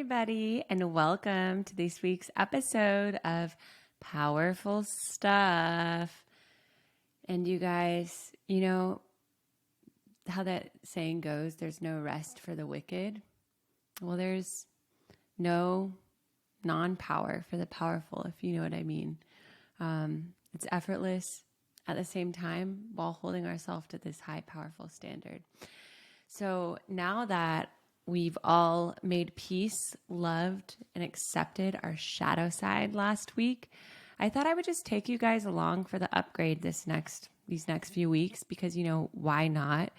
everybody, and welcome to this week's episode of Powerful Stuff. And you guys, you know how that saying goes, there's no rest for the wicked? Well, there's no non-power for the powerful, if you know what I mean. It's effortless at the same time while holding ourselves to this high, powerful standard. So now that we've all made peace, loved, and accepted our shadow side last week, I thought I would just take you guys along for the upgrade these next few weeks because, why not?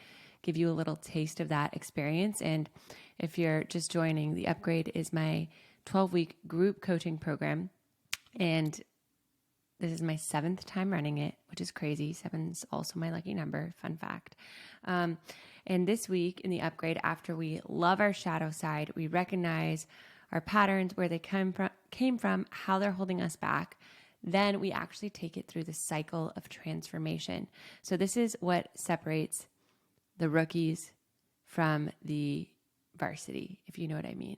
Give you a little taste of that experience. And if you're just joining, the upgrade is my 12-week group coaching program. And this is my 7th time running it, which is crazy. 7's also my lucky number. Fun fact. And this week in the upgrade, after we love our shadow side, we recognize our patterns, where they came from, how they're holding us back. Then we actually take it through the cycle of transformation. So this is what separates the rookies from the varsity, if you know what I mean.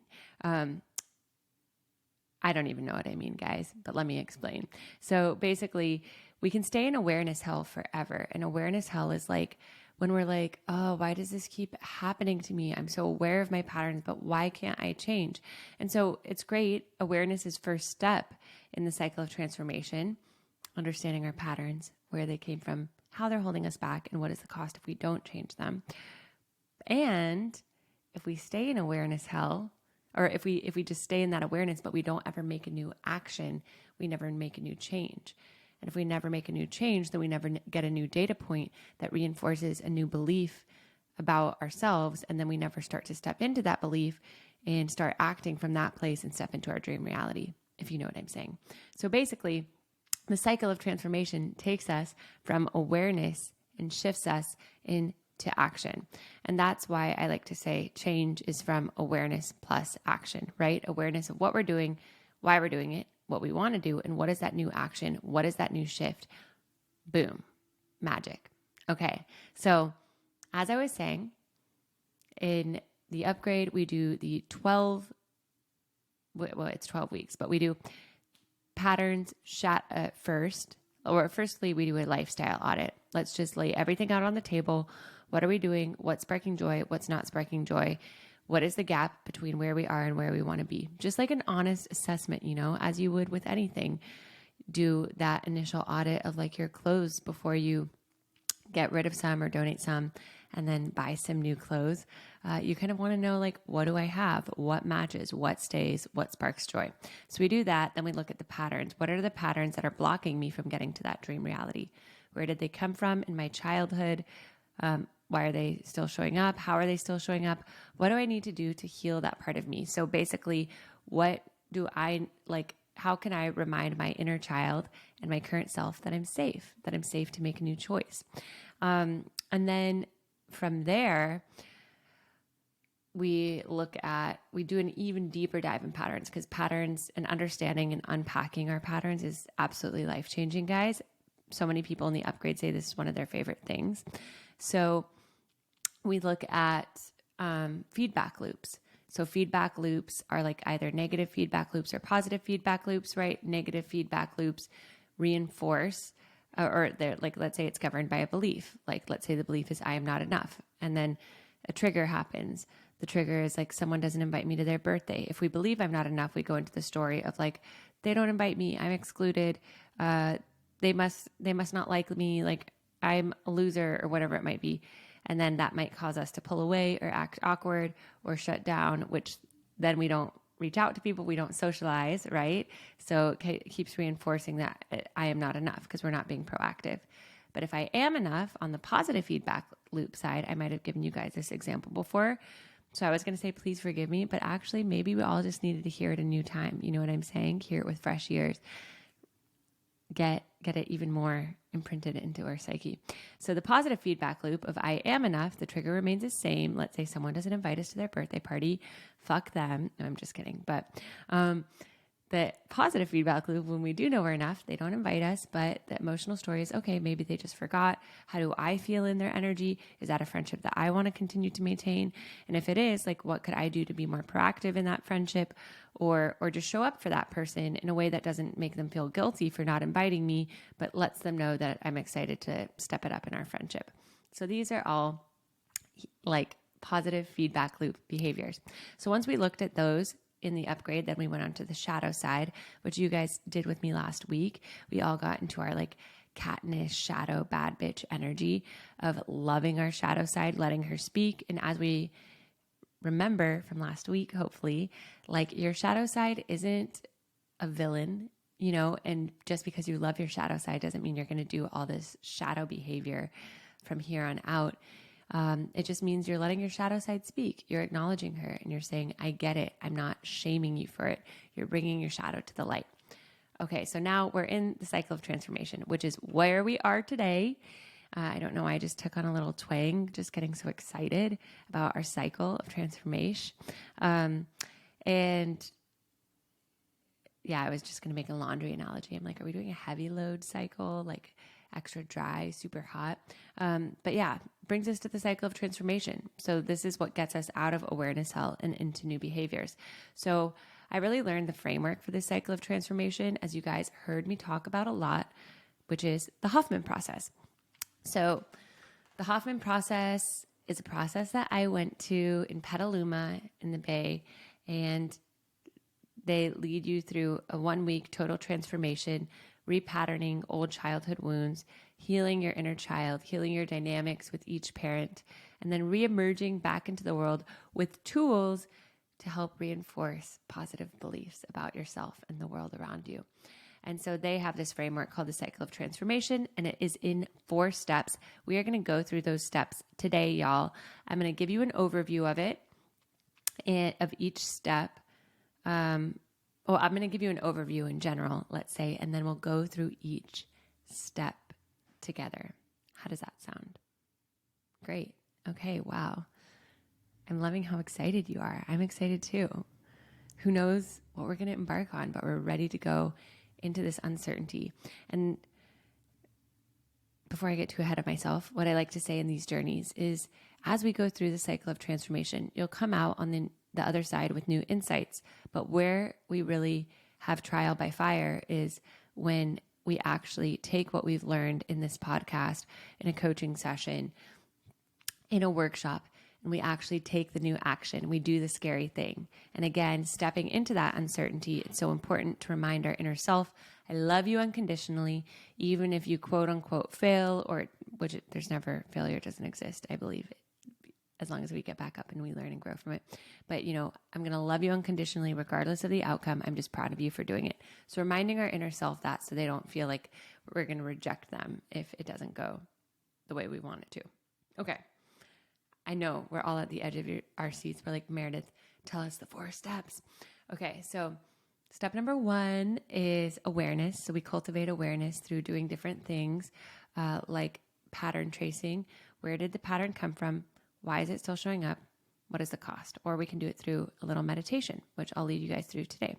I don't even know what I mean, guys, but let me explain. So basically, we can stay in awareness hell forever. And awareness hell is like when we're like, oh, why does this keep happening to me? I'm so aware of my patterns, but why can't I change? And so it's great. Awareness is first step in the cycle of transformation, understanding our patterns, where they came from, how they're holding us back, and what is the cost if we don't change them. And if we stay in awareness hell, or if we just stay in that awareness, but we don't ever make a new action, we never make a new change. And if we never make a new change, then we never get a new data point that reinforces a new belief about ourselves. And then we never start to step into that belief and start acting from that place and step into our dream reality, if you know what I'm saying. So basically, the cycle of transformation takes us from awareness and shifts us into action. And that's why I like to say change is from awareness plus action, right? Awareness of what we're doing, why we're doing it, what we want to do, and what is that new action? What is that new shift? Boom, magic. Okay, so as I was saying, in the upgrade, we do the 12, well, it's 12 weeks, but we do patterns firstly, we do a lifestyle audit. Let's just lay everything out on the table. What are we doing? What's sparking joy? What's not sparking joy? What is the gap between where we are and where we want to be? Just like an honest assessment, as you would with anything. Do that initial audit of like your clothes before you get rid of some or donate some and then buy some new clothes. You kind of want to know, like, what do I have? What matches? What stays? What sparks joy? So we do that. Then we look at the patterns. What are the patterns that are blocking me from getting to that dream reality? Where did they come from in my childhood? Why are they still showing up? How are they still showing up? What do I need to do to heal that part of me? So basically, what do I like? How can I remind my inner child and my current self that I'm safe to make a new choice? And then from there, we do an even deeper dive in patterns, because patterns and understanding and unpacking our patterns is absolutely life-changing, guys. So many people in the upgrade say this is one of their favorite things. So we look at feedback loops. So feedback loops are like either negative feedback loops or positive feedback loops, right? Negative feedback loops reinforce, or they're like, let's say it's governed by a belief. Like, let's say the belief is I am not enough. And then a trigger happens. The trigger is like, someone doesn't invite me to their birthday. If we believe I'm not enough, we go into the story of like, they don't invite me, I'm excluded. They must not like me. Like, I'm a loser, or whatever it might be. And then that might cause us to pull away or act awkward or shut down, which then we don't reach out to people. We don't socialize, right? So it keeps reinforcing that I am not enough because we're not being proactive. But if I am enough on the positive feedback loop side, I might have given you guys this example before. So I was going to say, please forgive me, but actually maybe we all just needed to hear it a new time. You know what I'm saying? Hear it with fresh ears. Get it even more imprinted into our psyche. So the positive feedback loop of I am enough, the trigger remains the same. Let's say someone doesn't invite us to their birthday party. Fuck them. No, I'm just kidding. But the positive feedback loop, when we do know we're enough, they don't invite us, but the emotional story is, okay, maybe they just forgot. How do I feel in their energy? Is that a friendship that I want to continue to maintain? And if it is, like, what could I do to be more proactive in that friendship, or just show up for that person in a way that doesn't make them feel guilty for not inviting me, but lets them know that I'm excited to step it up in our friendship. So these are all like positive feedback loop behaviors. So once we looked at those in the upgrade, then we went on to the shadow side, which you guys did with me last week. We all got into our like Katniss shadow bad bitch energy of loving our shadow side, letting her speak. And as we remember from last week, hopefully, like, your shadow side isn't a villain, you know, and just because you love your shadow side doesn't mean you're going to do all this shadow behavior from here on out. It just means you're letting your shadow side speak. You're acknowledging her and you're saying, I get it. I'm not shaming you for it. You're bringing your shadow to the light. Okay, so now we're in the cycle of transformation, which is where we are today. I don't know why I just took on a little twang, just getting so excited about our cycle of transformation. And yeah, I was just going to make a laundry analogy. I'm like, are we doing a heavy load cycle? Like extra dry, super hot. But yeah, brings us to the cycle of transformation. So this is what gets us out of awareness hell and into new behaviors. So I really learned the framework for this cycle of transformation, as you guys heard me talk about a lot, which is the Hoffman process. So the Hoffman process is a process that I went to in Petaluma in the Bay, and they lead you through a 1-week total transformation, repatterning old childhood wounds, healing your inner child, healing your dynamics with each parent, and then reemerging back into the world with tools to help reinforce positive beliefs about yourself and the world around you. And so they have this framework called the cycle of transformation, and it is in 4 steps. We are going to go through those steps today, y'all. I'm going to give you an overview of it and of each step. I'm going to give you an overview in general, let's say, and then we'll go through each step together. How does that sound? Great. Okay. Wow. I'm loving how excited you are. I'm excited too. Who knows what we're going to embark on, but we're ready to go into this uncertainty. And before I get too ahead of myself, what I like to say in these journeys is, as we go through the cycle of transformation, you'll come out on the other side with new insights. But where we really have trial by fire is when we actually take what we've learned in this podcast, in a coaching session, in a workshop, and we actually take the new action. We do the scary thing. And again, stepping into that uncertainty, it's so important to remind our inner self, I love you unconditionally, even if you quote unquote fail, or there's never failure, doesn't exist, I believe, as long as we get back up and we learn and grow from it. But, you know, I'm going to love you unconditionally, regardless of the outcome. I'm just proud of you for doing it. So reminding our inner self that, so they don't feel like we're going to reject them if it doesn't go the way we want it to. Okay. I know we're all at the edge of our seats. We're like, Meredith, tell us the 4 steps. Okay. So step number 1 is awareness. So we cultivate awareness through doing different things, like pattern tracing. Where did the pattern come from? Why is it still showing up? What is the cost? Or we can do it through a little meditation, which I'll lead you guys through today.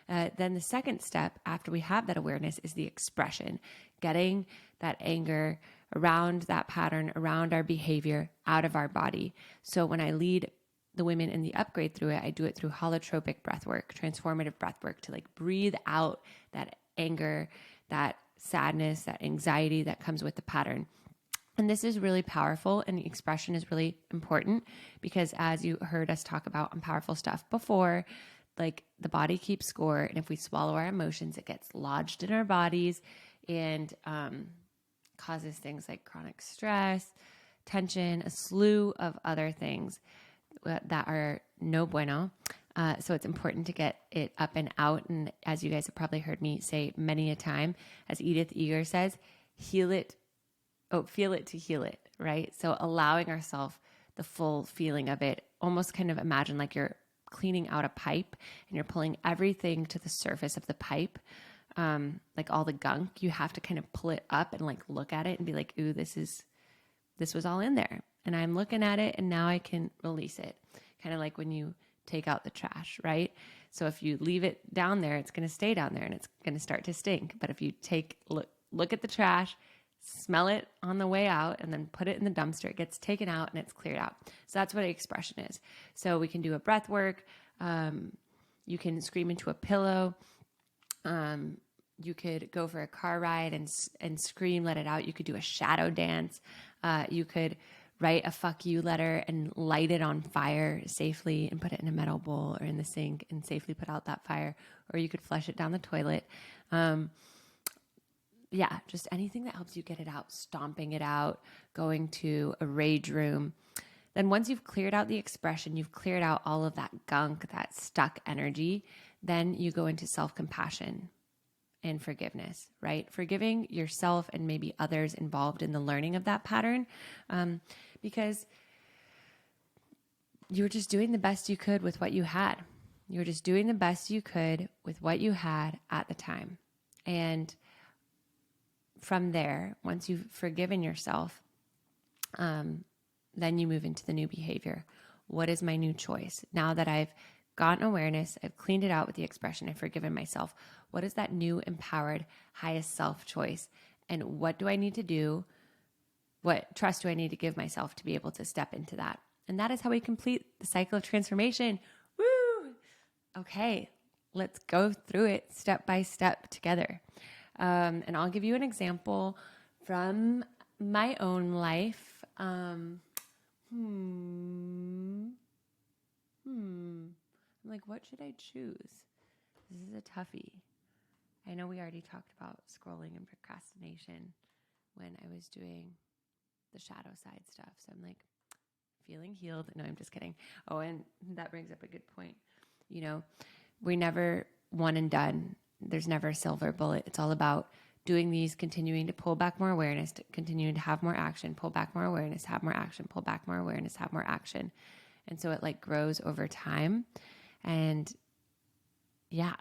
Then the second step after we have that awareness is the expression, getting that anger around that pattern, around our behavior, out of our body. So when I lead the women in the upgrade through it, I do it through holotropic breath work, transformative breath work, to like breathe out that anger, that sadness, that anxiety that comes with the pattern. And this is really powerful, and the expression is really important because, as you heard us talk about on Powerful Stuff before, like, the body keeps score, and if we swallow our emotions, it gets lodged in our bodies and causes things like chronic stress, tension, a slew of other things that are no bueno. So it's important to get it up and out. And as you guys have probably heard me say many a time, as Edith Eger says, feel it to heal it, right? So allowing ourselves the full feeling of it, almost kind of imagine like you're cleaning out a pipe and you're pulling everything to the surface of the pipe, like all the gunk. You have to kind of pull it up and like look at it and be like, ooh, this was all in there. And I'm looking at it and now I can release it. Kind of like when you take out the trash, right? So if you leave it down there, it's going to stay down there and it's going to start to stink. But if you look at the trash, smell it on the way out, and then put it in the dumpster, it gets taken out and it's cleared out. So that's what expression is. So we can do a breath work. You can scream into a pillow. You could go for a car ride and scream, let it out. You could do a shadow dance. You could write a fuck you letter and light it on fire safely and put it in a metal bowl or in the sink and safely put out that fire. Or you could flush it down the toilet. Just anything that helps you get it out, stomping it out, going to a rage room. Then once you've cleared out the expression, you've cleared out all of that gunk, that stuck energy, then you go into self-compassion and forgiveness, right? Forgiving yourself and maybe others involved in the learning of that pattern, because you were just doing the best you could with what you had. You were just doing the best you could with what you had at the time. And from there, once you've forgiven yourself, then you move into the new behavior. What is my new choice? Now that I've gotten awareness, I've cleaned it out with the expression, I've forgiven myself. What is that new empowered highest self choice? And what do I need to do? What trust do I need to give myself to be able to step into that? And that is how we complete the cycle of transformation. Woo! Okay, let's go through it step by step together. And I'll give you an example from my own life. I'm like, what should I choose? This is a toughie. I know we already talked about scrolling and procrastination when I was doing the shadow side stuff. So I'm like, feeling healed. No, I'm just kidding. Oh, and that brings up a good point. You know, we never one and done. There's never a silver bullet. It's all about doing these, continuing to pull back more awareness, continuing to have more action, pull back more awareness, have more action, pull back more awareness, have more action. And so it like grows over time. And yeah,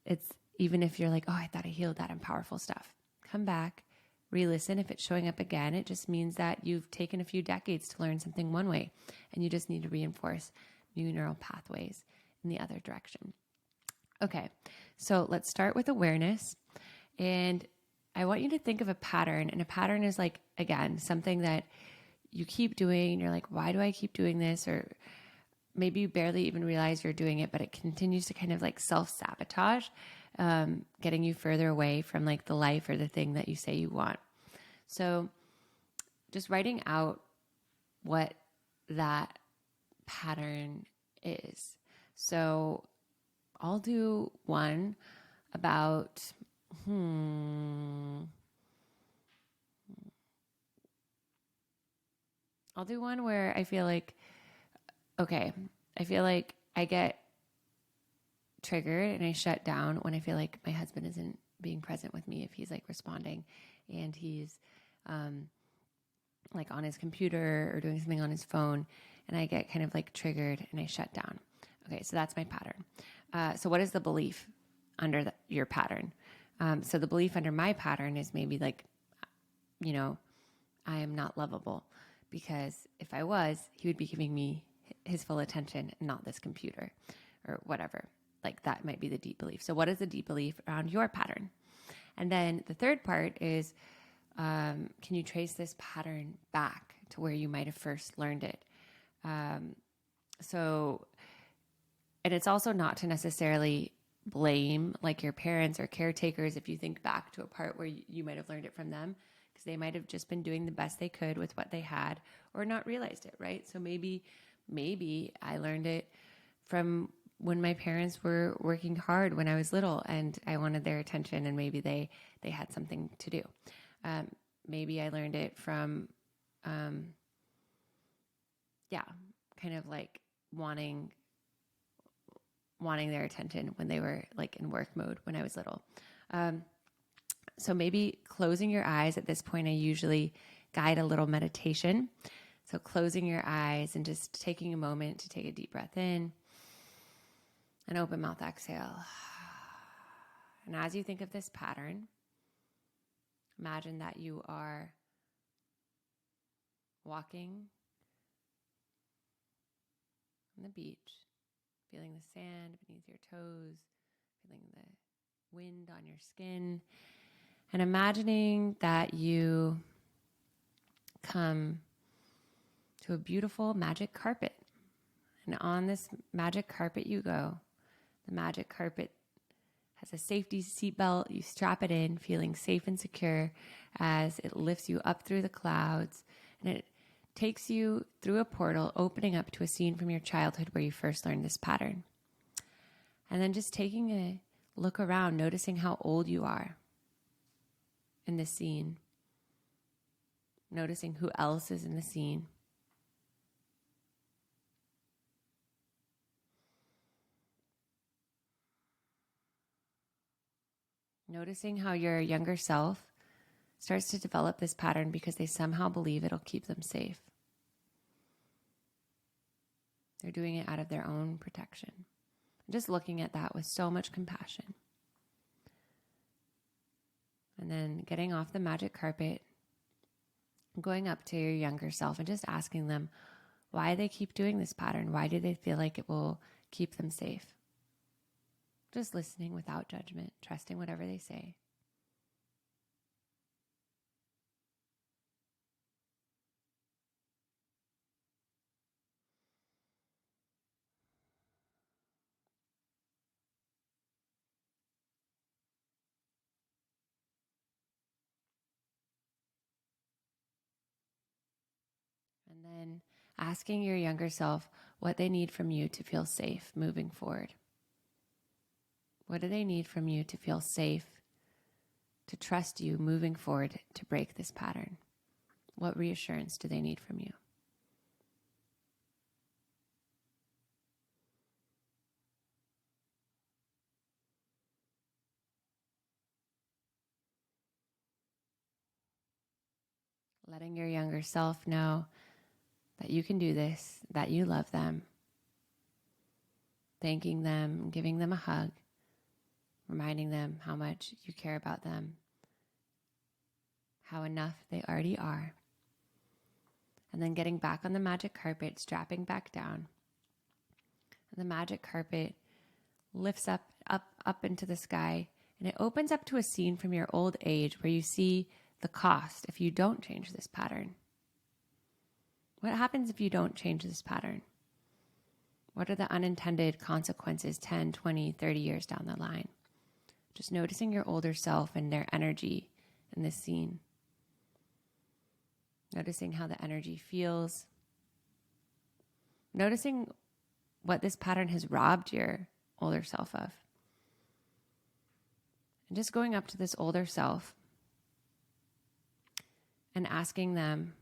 it's even if you're like, oh, I thought I healed that and powerful stuff. Come back, re-listen. If it's showing up again, it just means that you've taken a few decades to learn something one way and you just need to reinforce new neural pathways in the other direction. Okay, so let's start with awareness. And I want you to think of a pattern. And a pattern is like, again, something that you keep doing. And you're like, why do I keep doing this? Or maybe you barely even realize you're doing it, but it continues to kind of like self-sabotage, getting you further away from like the life or the thing that you say you want. So just writing out what that pattern is. So I'll do one about, I'll do one where I feel like, okay, I feel like I get triggered and I shut down when I feel like my husband isn't being present with me, if he's like responding and he's like on his computer or doing something on his phone, and I get kind of like triggered and I shut down. Okay, so that's my pattern. So what is the belief under your pattern? So the belief under my pattern is maybe like, you know, I am not lovable, because if I was, he would be giving me his full attention, not this computer or whatever. Like that might be the deep belief. So what is the deep belief around your pattern? And then the third part is, can you trace this pattern back to where you might have first learned it? And it's also not to necessarily blame like your parents or caretakers if you think back to a part where you might have learned it from them, because they might have just been doing the best they could with what they had or not realized it, right? So maybe I learned it from when my parents were working hard when I was little and I wanted their attention, and maybe they had something to do. Maybe I learned it from, kind of like wanting their attention when they were like in work mode when I was little. So maybe closing your eyes at this point, I usually guide a little meditation. So closing your eyes and just taking a moment to take a deep breath in and open mouth exhale. And as you think of this pattern, imagine that you are walking on the beach feeling the sand beneath your toes, feeling the wind on your skin, and imagining that you come to a beautiful magic carpet. And on this magic carpet you go. The magic carpet has a safety seatbelt. You strap it in, feeling safe and secure as it lifts you up through the clouds. And it takes you through a portal, opening up to a scene from your childhood where you first learned this pattern. And then just taking a look around, noticing how old you are in this scene. Noticing who else is in the scene. Noticing how your younger self starts to develop this pattern because they somehow believe it'll keep them safe. They're doing it out of their own protection. Just looking at that with so much compassion. And then getting off the magic carpet, going up to your younger self and just asking them why they keep doing this pattern. Why do they feel like it will keep them safe? Just listening without judgment, trusting whatever they say. And then asking your younger self what they need from you to feel safe moving forward. What do they need from you to feel safe, to trust you moving forward to break this pattern? What reassurance do they need from you? Letting your younger self know that you can do this, that you love them. Thanking them, giving them a hug, reminding them how much you care about them, how enough they already are. And then getting back on the magic carpet, strapping back down. And the magic carpet lifts up into the sky, and it opens up to a scene from your old age where you see the cost if you don't change this pattern. What happens if you don't change this pattern? What are the unintended consequences 10, 20, 30 years down the line? Just noticing your older self and their energy in this scene. Noticing how the energy feels. Noticing what this pattern has robbed your older self of. And just going up to this older self and asking them,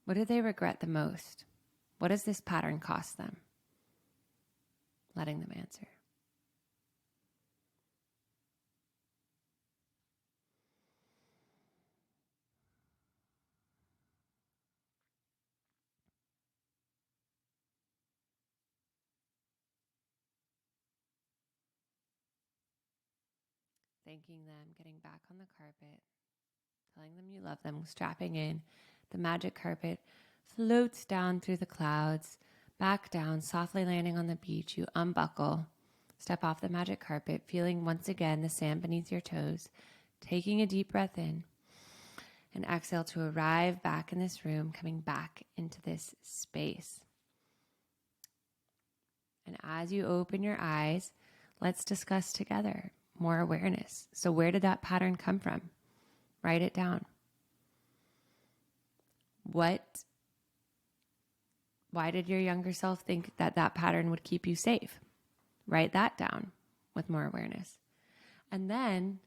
what do they regret the most? What does this pattern cost them? Letting them answer. Thanking them, getting back on the carpet, telling them you love them, strapping in. The magic carpet floats down through the clouds, back down, softly landing on the beach. You unbuckle, step off the magic carpet, feeling once again the sand beneath your toes, taking a deep breath in, and exhale to arrive back in this room, coming back into this space. And as you open your eyes, let's discuss together more awareness. So where did that pattern come from? Write it down. Why did your younger self think that that pattern would keep you safe? Write that down with more awareness. And then,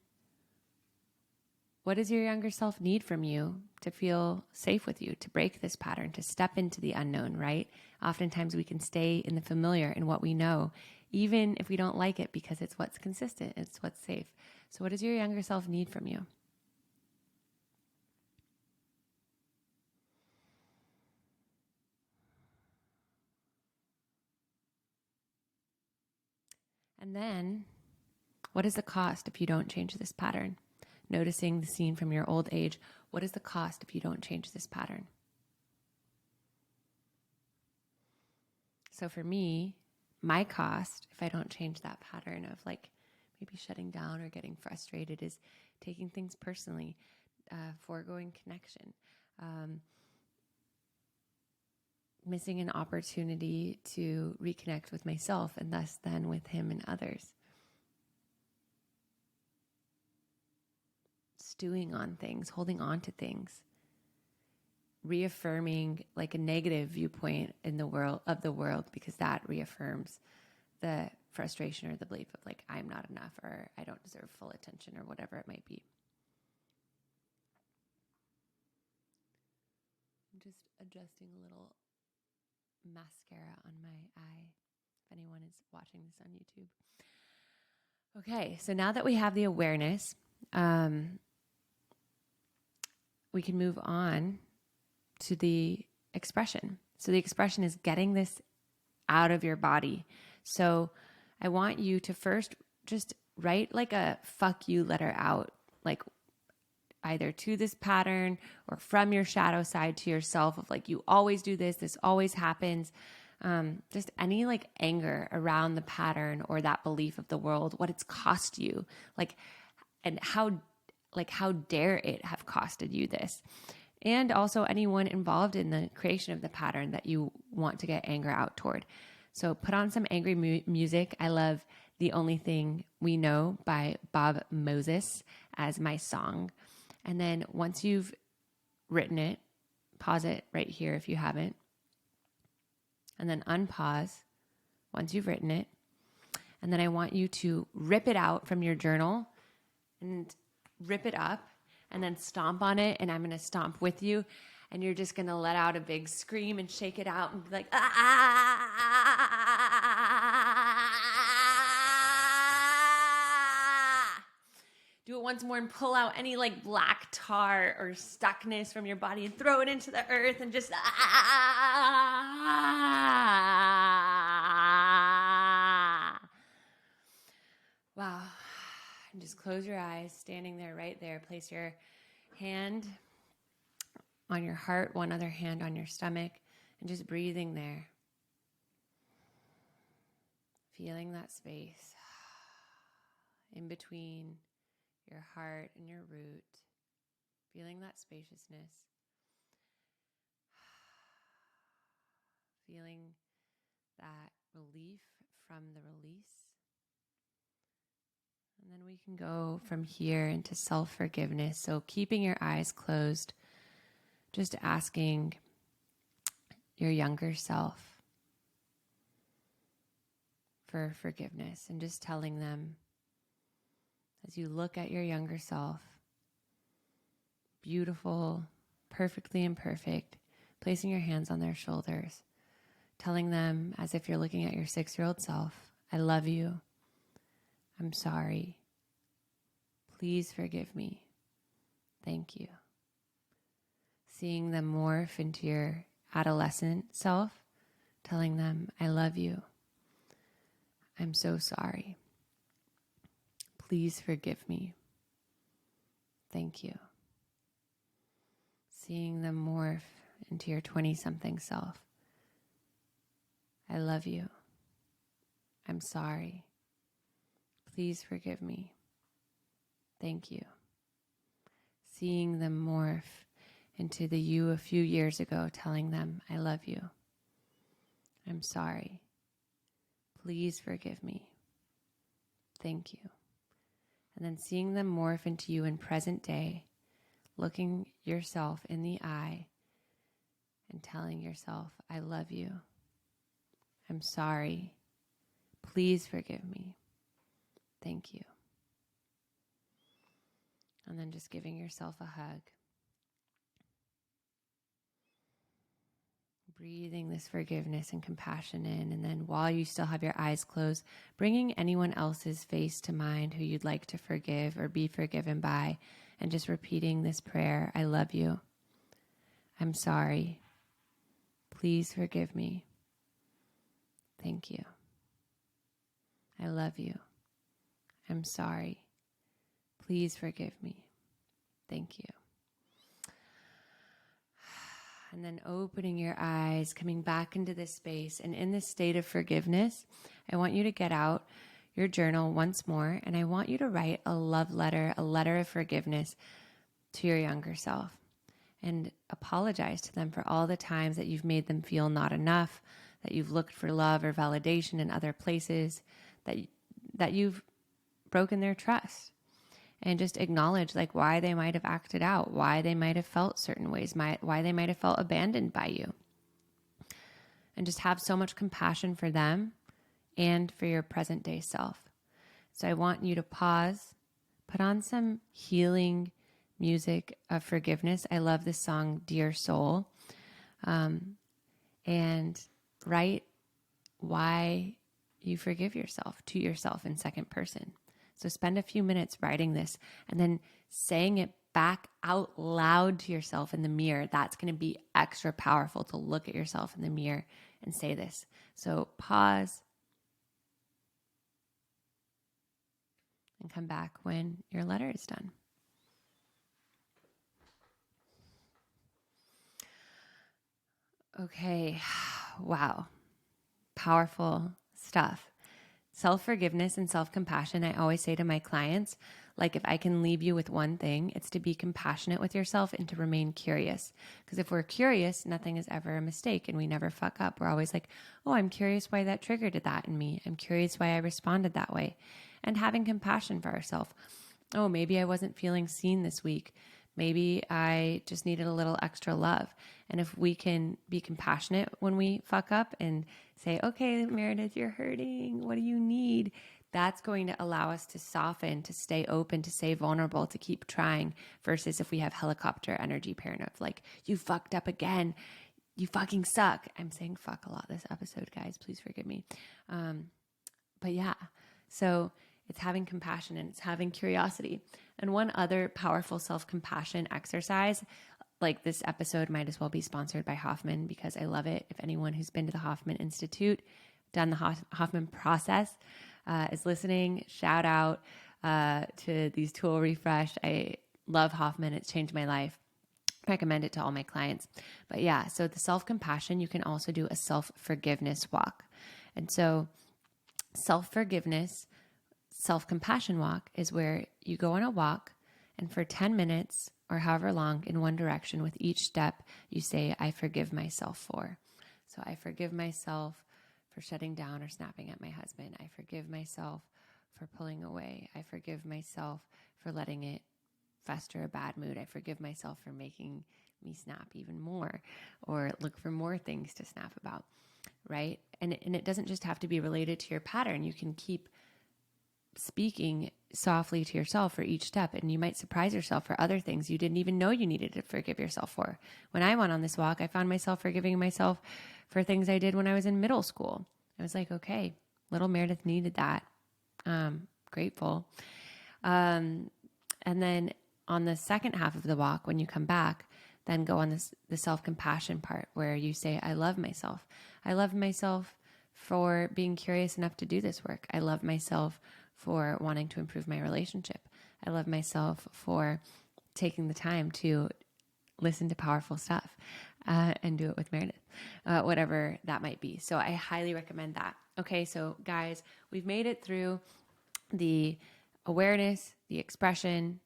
what does your younger self need from you to feel safe with you, to break this pattern, to step into the unknown, right? Oftentimes we can stay in the familiar, in what we know, even if we don't like it, because it's what's consistent, it's what's safe. So what does your younger self need from you? And then, what is the cost if you don't change this pattern? Noticing the scene from your old age. What is the cost if you don't change this pattern? So for me, my cost, if I don't change that pattern of like maybe shutting down or getting frustrated, is taking things personally, foregoing connection, missing an opportunity to reconnect with myself and thus then with him and others. Stewing on things, holding on to things, reaffirming like a negative viewpoint in the world because that reaffirms the frustration or the belief of like, I'm not enough or I don't deserve full attention or whatever it might be. I'm just adjusting a little mascara on my eye if anyone is watching this on YouTube. Okay, so now that we have the awareness, we can move on to the expression. So the expression is getting this out of your body. So I want you to first just write like a fuck you letter out, like either to this pattern or from your shadow side to yourself of like, you always do this, this always happens. Just any like anger around the pattern or that belief of the world, what it's cost you, like, and how dare it have costed you this? And also anyone involved in the creation of the pattern that you want to get anger out toward. So put on some angry music. I love The Only Thing We Know by Bob Moses as my song. And then once you've written it, pause it right here if you haven't. And then unpause once you've written it. And then I want you to rip it out from your journal and rip it up and then stomp on it. And I'm going to stomp with you. And you're just going to let out a big scream and shake it out and be like, ah! Do it once more and pull out any like black tar or stuckness from your body and throw it into the earth and just, ah! Wow. And just close your eyes, standing there, right there. Place your hand on your heart, one other hand on your stomach, and just breathing there. Feeling that space in between your heart and your root. Feeling that spaciousness. Feeling that relief from the release. And then we can go from here into self-forgiveness. So keeping your eyes closed, just asking your younger self for forgiveness and just telling them as you look at your younger self, beautiful, perfectly imperfect, placing your hands on their shoulders, telling them as if you're looking at your 6-year-old self, I love you. I'm sorry. Please forgive me. Thank you. Seeing them morph into your adolescent self, telling them, I love you. I'm so sorry. Please forgive me. Thank you. Seeing them morph into your 20-something self. I love you. I'm sorry. Please forgive me. Thank you. Seeing them morph into the you a few years ago, telling them, I love you. I'm sorry. Please forgive me. Thank you. And then seeing them morph into you in present day, looking yourself in the eye and telling yourself, I love you. I'm sorry. Please forgive me. Thank you. And then just giving yourself a hug. Breathing this forgiveness and compassion in. And then while you still have your eyes closed, bringing anyone else's face to mind who you'd like to forgive or be forgiven by. And just repeating this prayer. I love you. I'm sorry. Please forgive me. Thank you. I love you. I'm sorry. Please forgive me. Thank you. And then opening your eyes, coming back into this space. And in this state of forgiveness, I want you to get out your journal once more. And I want you to write a love letter, a letter of forgiveness to your younger self. And apologize to them for all the times that you've made them feel not enough, that you've looked for love or validation in other places, that you've broken their trust. And just acknowledge like why they might have acted out, why they might have felt certain ways, why they might have felt abandoned by you. And just have so much compassion for them and for your present day self. So I want you to pause, put on some healing music of forgiveness. I love this song, Dear Soul. And write why you forgive yourself to yourself in second person. So spend a few minutes writing this and then saying it back out loud to yourself in the mirror. That's going to be extra powerful to look at yourself in the mirror and say this. So pause and come back when your letter is done. Okay. Wow. Powerful stuff. Self-forgiveness and self-compassion, I always say to my clients, like if I can leave you with one thing, it's to be compassionate with yourself and to remain curious. Because if we're curious, nothing is ever a mistake and we never fuck up. We're always like, oh, I'm curious why that triggered that in me. I'm curious why I responded that way. And having compassion for ourselves. Oh, maybe I wasn't feeling seen this week. Maybe I just needed a little extra love. And if we can be compassionate when we fuck up and say, okay, Meredith, you're hurting. What do you need? That's going to allow us to soften, to stay open, to stay vulnerable, to keep trying versus if we have helicopter energy parent of like, you fucked up again. You fucking suck. I'm saying fuck a lot this episode, guys. Please forgive me. But yeah, so it's having compassion and it's having curiosity. And one other powerful self-compassion exercise, like this episode might as well be sponsored by Hoffman because I love it. If anyone who's been to the Hoffman Institute, done the Hoffman process, is listening, shout out to these tool refresh. I love Hoffman. It's changed my life. Recommend it to all my clients. But yeah, so the self-compassion, you can also do a self-forgiveness walk. And so self-forgiveness, self-compassion walk is where you go on a walk and for 10 minutes or however long in one direction with each step, you say, I forgive myself for. So I forgive myself for shutting down or snapping at my husband. I forgive myself for pulling away. I forgive myself for letting it fester a bad mood. I forgive myself for making me snap even more or look for more things to snap about, right? And it doesn't just have to be related to your pattern. You can keep speaking softly to yourself for each step, and you might surprise yourself for other things you didn't even know you needed to forgive yourself for. When I went on this walk, I found myself forgiving myself for things I did when I was in middle school. I was like, okay, little Meredith needed that. Grateful. And then on the second half of the walk, when you come back, then go on the self-compassion part where you say, I love myself. I love myself for being curious enough to do this work. I love myself for wanting to improve my relationship. I love myself for taking the time to listen to powerful stuff and do it with Meredith, whatever that might be. So I highly recommend that. Okay, so guys, we've made it through the awareness, the expression,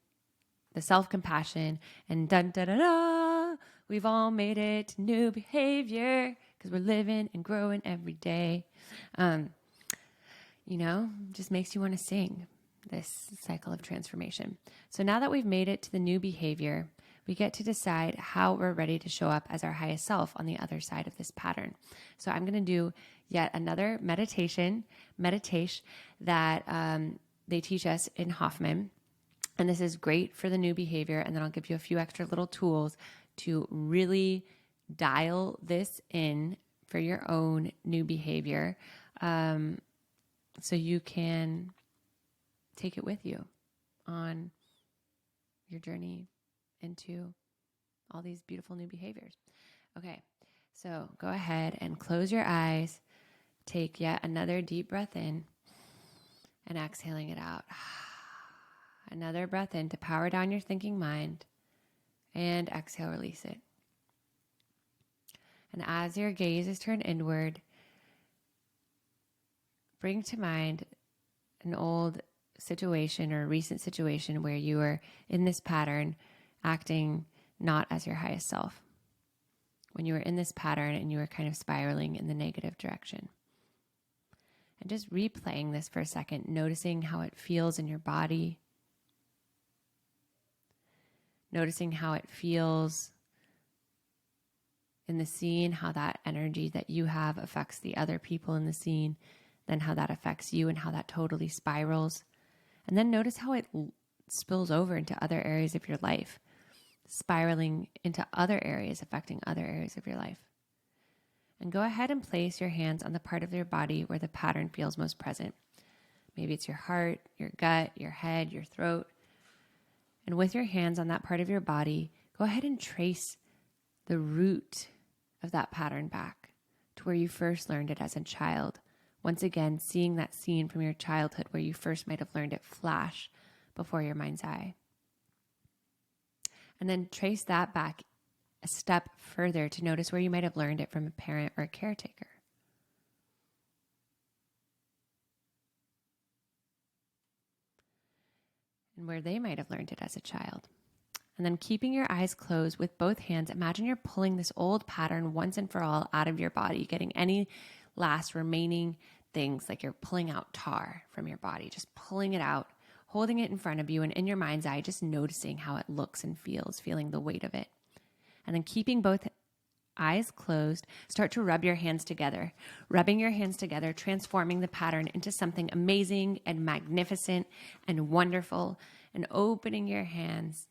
the self-compassion, and dun da da da, we've all made it to new behavior because we're living and growing every day. Just makes you want to sing this cycle of transformation. So now that we've made it to the new behavior, we get to decide how we're ready to show up as our highest self on the other side of this pattern. So I'm going to do yet another meditation that they teach us in Hoffman. And this is great for the new behavior. And then I'll give you a few extra little tools to really dial this in for your own new behavior. So you can take it with you on your journey into all these beautiful new behaviors. Okay, so go ahead and close your eyes. Take yet another deep breath in and exhaling it out. Another breath in to power down your thinking mind, and exhale, release it. And as your gaze is turned inward, bring to mind an old situation or a recent situation where you were in this pattern, acting not as your highest self. When you were in this pattern and you were kind of spiraling in the negative direction. And just replaying this for a second, noticing how it feels in your body. Noticing how it feels in the scene, how that energy that you have affects the other people in the scene, then how that affects you and how that totally spirals. And then notice how it spills over into other areas of your life, spiraling into other areas, affecting other areas of your life. And go ahead and place your hands on the part of your body where the pattern feels most present. Maybe it's your heart, your gut, your head, your throat. And with your hands on that part of your body, go ahead and trace the root of that pattern back to where you first learned it as a child. Once again, seeing that scene from your childhood where you first might have learned it flash before your mind's eye. And then trace that back a step further to notice where you might have learned it from a parent or a caretaker. And where they might have learned it as a child. And then keeping your eyes closed with both hands, imagine you're pulling this old pattern once and for all out of your body, getting any last remaining things, like you're pulling out tar from your body, just pulling it out, holding it in front of you, and in your mind's eye, just noticing how it looks and feels, feeling the weight of it. And then keeping both eyes closed, start to rub your hands together. Rubbing your hands together, transforming the pattern into something amazing and magnificent and wonderful, and opening your hands.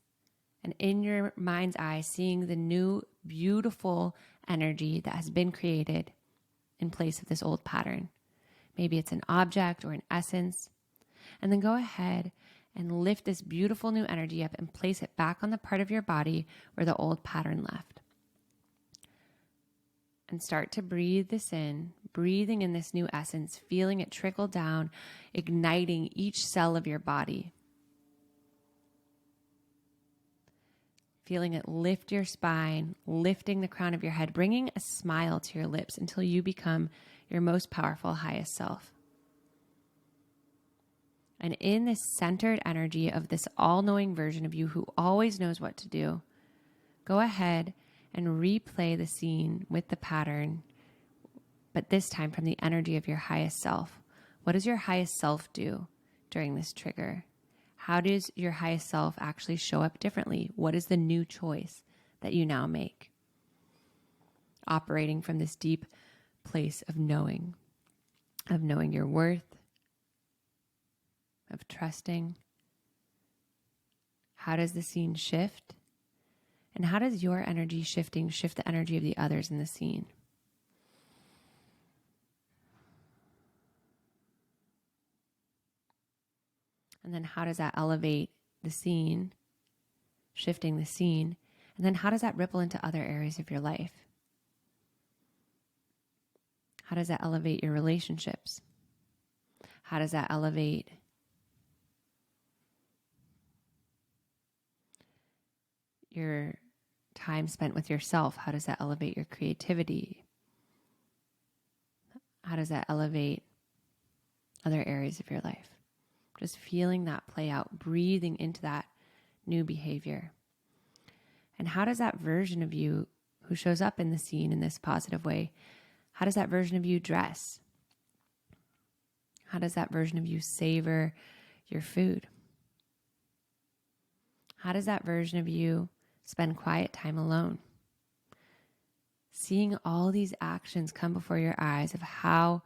And in your mind's eye, seeing the new, beautiful energy that has been created in place of this old pattern. Maybe it's an object or an essence. And then go ahead and lift this beautiful new energy up and place it back on the part of your body where the old pattern left. And start to breathe this in, breathing in this new essence, feeling it trickle down, igniting each cell of your body. Feeling it lift your spine, lifting the crown of your head, bringing a smile to your lips until you become your most powerful, highest self. And in this centered energy of this all-knowing version of you who always knows what to do, go ahead and replay the scene with the pattern, but this time from the energy of your highest self. What does your highest self do during this trigger? How does your highest self actually show up differently? What is the new choice that you now make? Operating from this deep place of knowing your worth, of trusting. How does the scene shift? And how does your energy shifting shift the energy of the others in the scene? And then how does that elevate the scene, shifting the scene? And then how does that ripple into other areas of your life? How does that elevate your relationships? How does that elevate your time spent with yourself? How does that elevate your creativity? How does that elevate other areas of your life? Just feeling that play out, breathing into that new behavior. And how does that version of you who shows up in the scene in this positive way, how does that version of you dress? How does that version of you savor your food? How does that version of you spend quiet time alone? Seeing all these actions come before your eyes of how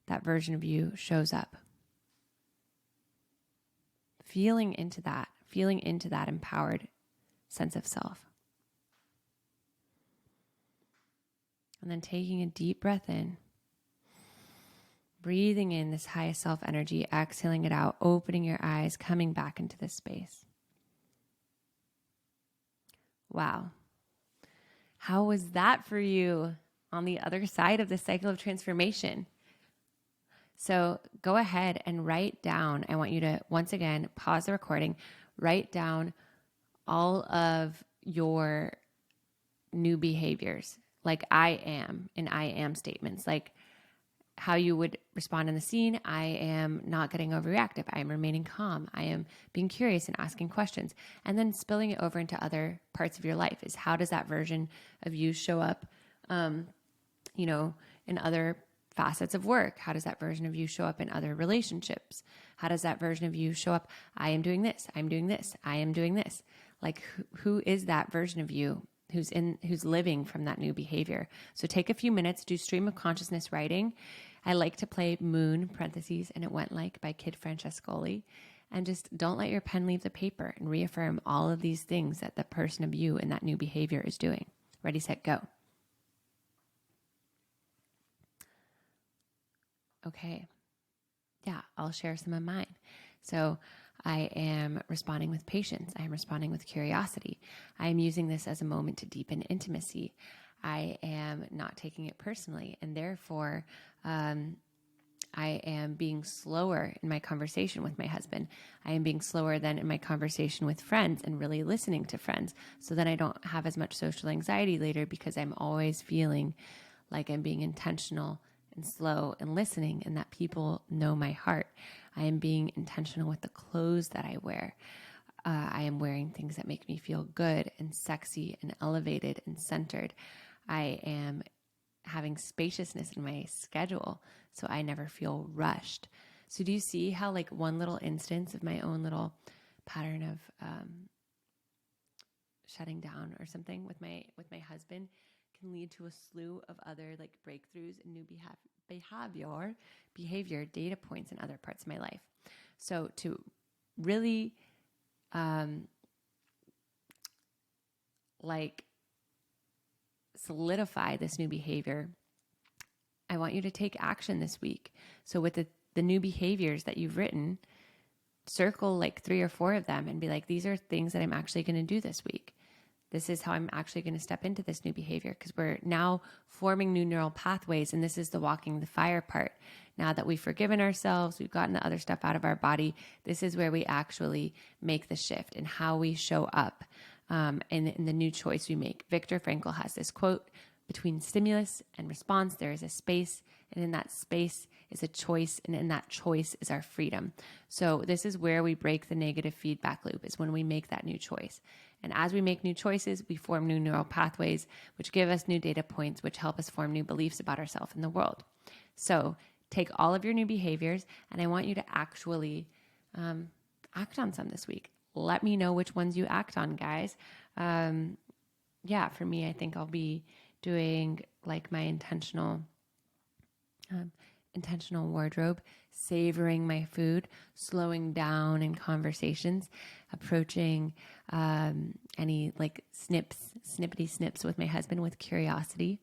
that version of you shows up. Feeling into that empowered sense of self. And then taking a deep breath in, breathing in this highest self energy, exhaling it out, opening your eyes, coming back into this space. Wow. How was that for you on the other side of the cycle of transformation? So go ahead and write down. I want you to, once again, pause the recording, write down all of your new behaviors. like I am in I am statements, like how you would respond in the scene. I am not getting overreactive. I am remaining calm. I am being curious and asking questions. And then spilling it over into other parts of your life is how does that version of you show up, in other facets of work? How does that version of you show up in other relationships? How does that version of you show up? I am doing this. I'm doing this. I am doing this. Like who is that version of you who's living from that new behavior? So take a few minutes, do stream of consciousness writing. I like to play Moon, parentheses, and It Went Like by Kid Francescoli. And just don't let your pen leave the paper and reaffirm all of these things that the person of you in that new behavior is doing. Ready, set, go. Okay. Yeah, I'll share some of mine. So I am responding with patience. I am responding with curiosity. I am using this as a moment to deepen intimacy. I am not taking it personally, and therefore I am being slower in my conversation with my husband. I am being slower than in my conversation with friends and really listening to friends, so then I don't have as much social anxiety later because I'm always feeling like I'm being intentional and slow and listening, and that people know my heart. I am being intentional with the clothes that I wear. I am wearing things that make me feel good and sexy and elevated and centered. I am having spaciousness in my schedule, so I never feel rushed. So do you see how like one little instance of my own little pattern of shutting down or something with my husband can lead to a slew of other like breakthroughs and new behavior data points in other parts of my life. So to really solidify this new behavior, I want you to take action this week. So with the new behaviors that you've written, circle like 3 or 4 of them and be like, these are things that I'm actually going to do this week. This is how I'm actually going to step into this new behavior, because we're now forming new neural pathways. And this is the walking the fire part. Now that we've forgiven ourselves, we've gotten the other stuff out of our body, this is where we actually make the shift in how we show up in the new choice we make. Viktor Frankl has this quote: between stimulus and response, there is a space, and in that space is a choice, and in that choice is our freedom. So this is where we break the negative feedback loop, is when we make that new choice. And as we make new choices, we form new neural pathways, which give us new data points, which help us form new beliefs about ourselves and the world. So take all of your new behaviors, and I want you to actually act on some this week. Let me know which ones you act on, guys. For me, I think I'll be doing like my intentional wardrobe, savoring my food, slowing down in conversations, approaching any like snippety snips with my husband with curiosity.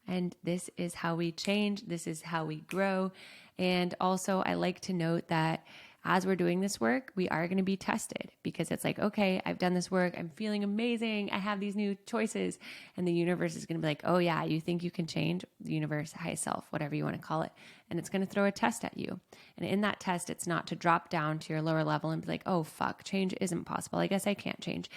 And this is how we change. This is how we grow. And also, I like to note that as we're doing this work, we are going to be tested, because it's like, okay, I've done this work. I'm feeling amazing. I have these new choices. And the universe is going to be like, oh yeah, you think you can change? The universe, high self, whatever you want to call it. And it's going to throw a test at you. And in that test, it's not to drop down to your lower level and be like, oh fuck, change isn't possible. I guess I can't change.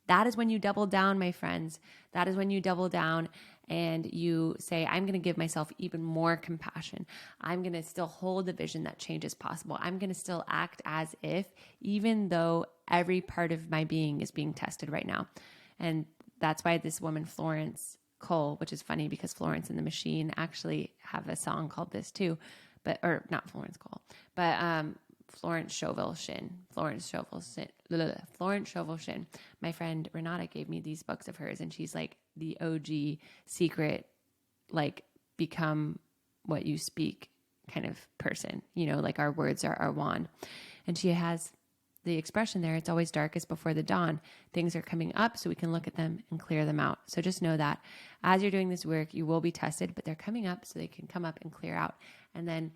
That is when you double down, my friends. That is when you double down and you say, I'm going to give myself even more compassion. I'm going to still hold the vision that change is possible. I'm going to still act as if, even though every part of my being is being tested right now. And that's why this woman, Florence Cole, which is funny because Florence and the Machine actually have a song called this too, or not Florence Cole, but Florence Scovel Shinn. My friend Renata gave me these books of hers, and she's like the OG secret, like become what you speak kind of person, like our words are our wand. And she has the expression there, it's always darkest before the dawn. Things are coming up so we can look at them and clear them out. So just know that as you're doing this work, you will be tested, but they're coming up so they can come up and clear out. And then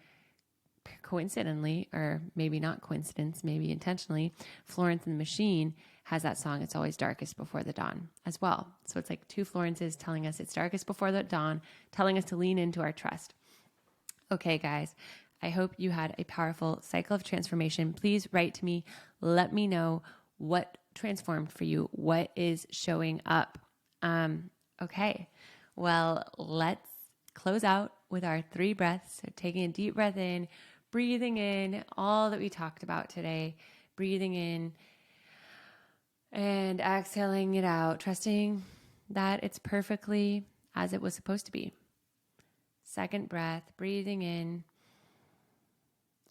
coincidentally, or maybe not coincidence, maybe intentionally, Florence and the Machine has that song, It's Always Darkest Before the Dawn, as well. So it's like 2 Florences telling us it's darkest before the dawn, telling us to lean into our trust. Okay, guys, I hope you had a powerful cycle of transformation. Please write to me. Let me know what transformed for you, what is showing up. Okay. Well, let's close out with our 3 breaths. So taking a deep breath in, breathing in all that we talked about today, breathing in and exhaling it out, trusting that it's perfectly as it was supposed to be. Second breath, breathing in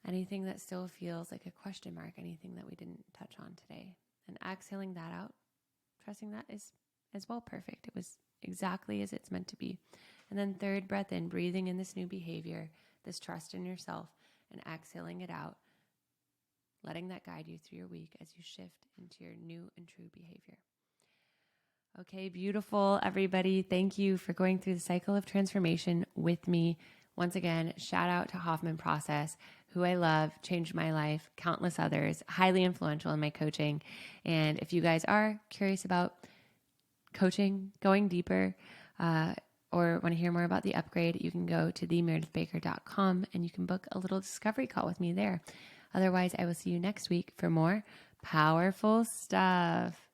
anything that still feels like a question mark, anything that we didn't touch on today, and exhaling that out, trusting that is as well perfect. It was exactly as it's meant to be. And then third breath in, breathing in this new behavior, this trust in yourself, and exhaling it out, letting that guide you through your week as you shift into your new and true behavior. Okay, beautiful, everybody. Thank you for going through the cycle of transformation with me. Once again, shout out to Hoffman Process, who I love, changed my life, countless others, highly influential in my coaching. And if you guys are curious about coaching, going deeper, or want to hear more about the upgrade, you can go to themeredithbaker.com and you can book a little discovery call with me there. Otherwise, I will see you next week for more powerful stuff.